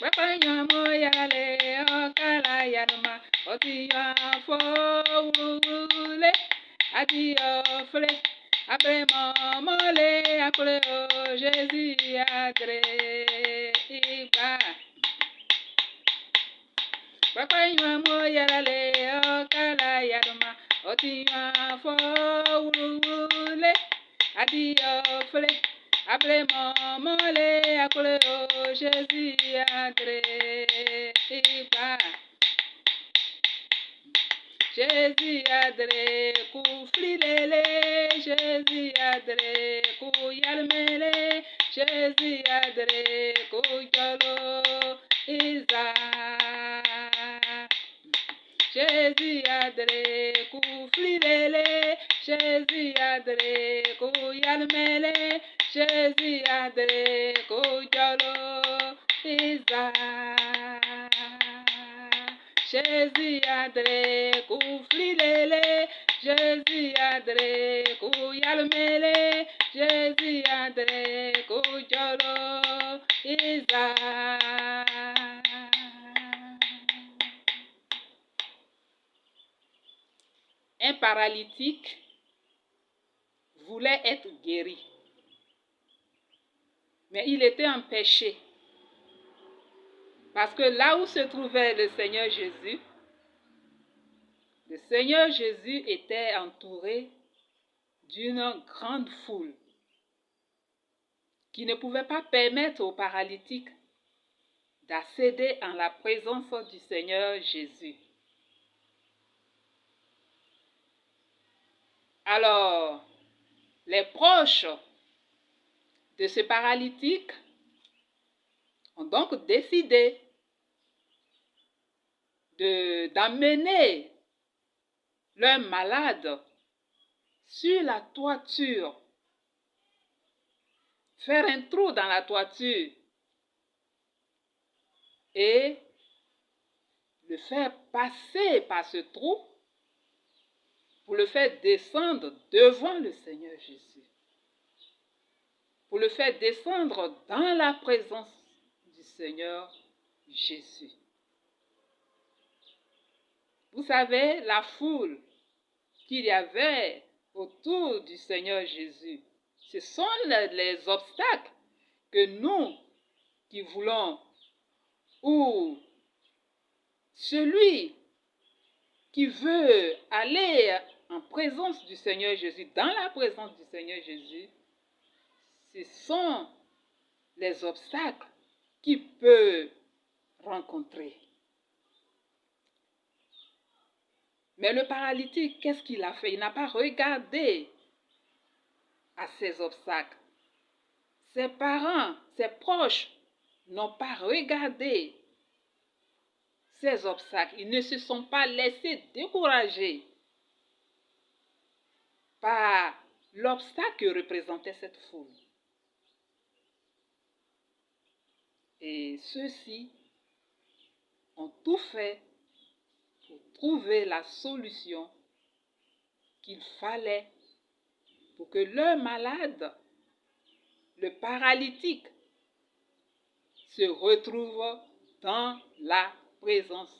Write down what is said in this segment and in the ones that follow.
Bakanyamo yale okala yanuma otiya fowule adiyo fle après momole après Jésus adré iba Bakanyamo yale okala yanuma otiya fowule adiyo fle après momole après Jésus adré iba Jésus adré kuflilele Jésus adré kuyalmele Jésus adré kujolo iza Jésus adré kuflilele Jésus adré kuyalmele Jésus adré kujolo iza Jésus adré kuflilele Jésus adré kuyalmele Jésus adré kujolo iza Un paralytique voulait être guéri, mais il était empêché. Parce que là où se trouvait le Seigneur Jésus était entouré d'une grande foule qui ne pouvait pas permettre aux paralytiques d'accéder en la présence du Seigneur Jésus. Alors, les proches de ce paralytique ont donc décidé d'emmener leur malade sur la toiture, faire un trou dans la toiture et le faire passer par ce trou pour le faire descendre devant le Seigneur Jésus, pour le faire descendre dans la présence du Seigneur Jésus. Vous savez, la foule qu'il y avait autour du Seigneur Jésus, ce sont les obstacles que nous qui voulons, ou celui qui veut aller en présence du Seigneur Jésus, dans la présence du Seigneur Jésus, ce sont les obstacles qu'il peut rencontrer. Mais le paralytique, qu'est-ce qu'il a fait? Il n'a pas regardé à ces obstacles. Ses parents, ses proches n'ont pas regardé ces obstacles. Ils ne se sont pas laissés décourager par l'obstacle que représentait cette foule. Et ceux-ci ont tout fait pour trouver la solution qu'il fallait pour que leur malade, le paralytique, se retrouve dans la présence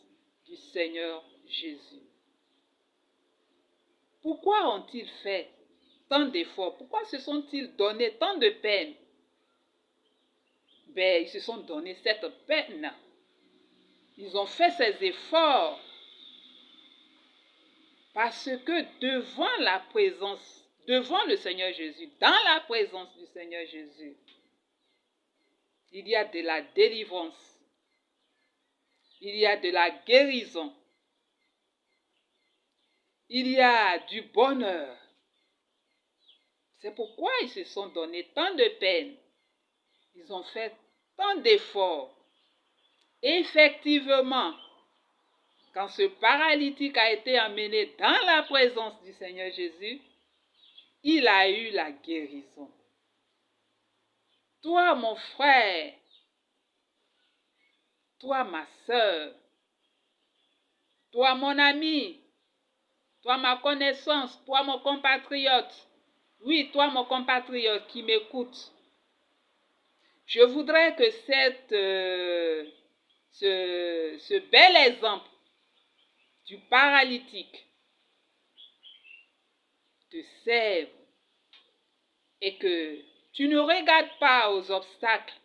du Seigneur Jésus. Pourquoi ont-ils fait tant d'efforts? Pourquoi se sont-ils donné tant de peine? Ils se sont donné cette peine. Ils ont fait ces efforts parce que devant la présence, devant le Seigneur Jésus, dans la présence du Seigneur Jésus, il y a de la délivrance, il y a de la guérison, il y a du bonheur. C'est pourquoi ils se sont donné tant de peine. Ils ont fait tant d'efforts. Effectivement, quand ce paralytique a été emmené dans la présence du Seigneur Jésus, il a eu la guérison. Toi, mon frère, toi, ma soeur, toi, mon ami, toi, ma connaissance, toi, mon compatriote, oui, toi, mon compatriote qui m'écoute, je voudrais que cette ce bel exemple du paralytique te serve et que tu ne regardes pas aux obstacles,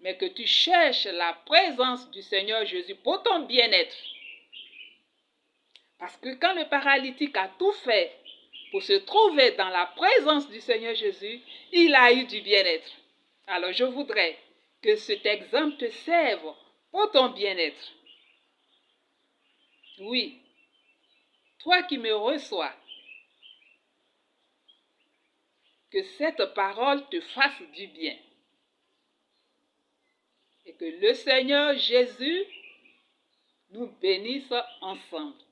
mais que tu cherches la présence du Seigneur Jésus pour ton bien-être. Parce que quand le paralytique a tout fait pour se trouver dans la présence du Seigneur Jésus, il a eu du bien-être. Alors je voudrais que cet exemple te serve pour ton bien-être. Oui, toi qui me reçois, que cette parole te fasse du bien. Et que le Seigneur Jésus nous bénisse ensemble.